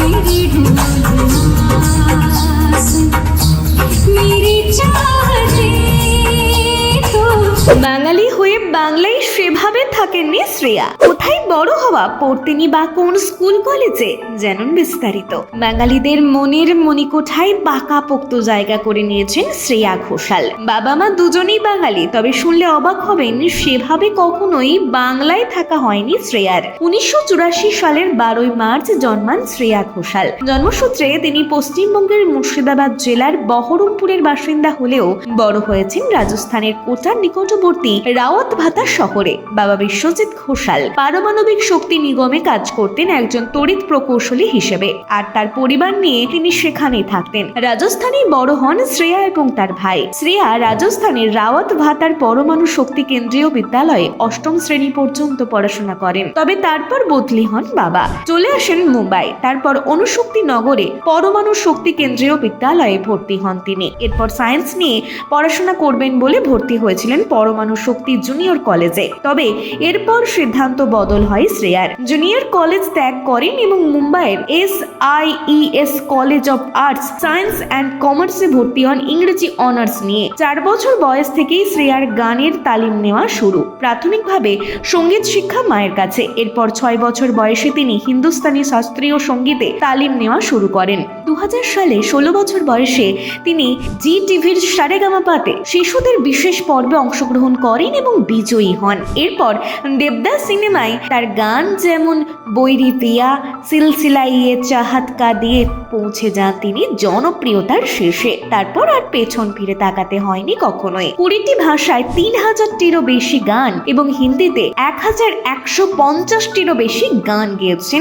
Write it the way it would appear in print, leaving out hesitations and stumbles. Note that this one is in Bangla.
मेरी ढूंढ मेरी चाहते तो। বাঙালি হয়ে বাংলায় সেভাবে থাকেননি শ্রেয়া। কোথায় বড় হওয়া, পড়তেনি বা কোন স্কুল কলেজে, জানুন বিস্তারিত। বাঙালিদের মনের মণিকোঠায় পাকাপোক্ত জায়গা করে নিয়েছেন শ্রেয়া ঘোষাল। বাবা মা দুজনেই বাঙালি, তবে শুনলে অবাক হবেন সেভাবে কখনোই বাংলায় থাকা হয়নি শ্রেয়ার। 1984 সালের 12 মার্চ জন্মান শ্রেয়া ঘোষাল। জন্মসূত্রে তিনি পশ্চিমবঙ্গের মুর্শিদাবাদ জেলার বহরমপুরের বাসিন্দা হলেও বড় হয়েছেন রাজস্থানের কোটার নিকটবর্তী রাওয়াত ভাতা শহরে। বাবা বিশ্বজিৎ ঘোষাল পারমাণবিক শক্তি নিগমে কাজ করতেন একজন তড়িৎ প্রকৌশলী হিসেবে, আর তার পরিবার নিয়ে তিনি সেখানেই থাকতেন। রাজস্থানেই বড় হন শ্রেয়া এবং তার ভাই। শ্রেয়া রাজস্থানের রাওয়াত ভাতার পরমাণু শক্তি কেন্দ্রীয় বিদ্যালয়ে 8ম শ্রেণী পর্যন্ত পড়াশোনা করেন। তবে তারপর বদলি হন বাবা, চলে আসেন মুম্বাই। তারপর অনুশক্তি নগরে পরমাণু শক্তি কেন্দ্রীয় বিদ্যালয়ে ভর্তি হন তিনি। এরপর সায়েন্স নিয়ে পড়াশোনা করবেন বলে ভর্তি হয়েছিলেন পরমাণু শক্তি জুনিয়র কলেজে। তবে এরপর সিদ্ধান্ত বদল হয় শ্রেয়ার। জুনিয়র কলেজ ত্যাগ করেন এবং মুম্বাইয়ের SIES college of arts, science and কমার্সে ভর্তি হন ইংরেজি অনার্স নিয়ে। 4 বছর বয়স থেকেই শ্রেয়ার গানের তালিম নেওয়া শুরু। প্রাথমিকভাবে সঙ্গীত শিক্ষা মায়ের কাছে। এরপর 6 বছর বয়সে তিনি হিন্দুস্তানি শাস্ত্রীয় সঙ্গীতে তালিম নেওয়া শুরু করেন। 2000 সালে 16 বছর বয়সে তিনি জি টিভির সারেগামাপাতে শিশুদের বিশেষ পর্বে অংশগ্রহণ করেন এবং বিজয়ী হন। এরপর দেবদাস সিনেমায় তার গান যেমন বৈরি পিয়া, সিলসিলা ইয়ে চাহাত কা দিয়ে পৌঁছে যান তিনি জনপ্রিয়তার শীর্ষে। তারপর আর পেছন ফিরে তাকাতে হয়নি কখনোই। 20টি ভাষায় 3000টিরও বেশি গান এবং হিন্দিতে 1150টিরও বেশি গান গেয়েছেন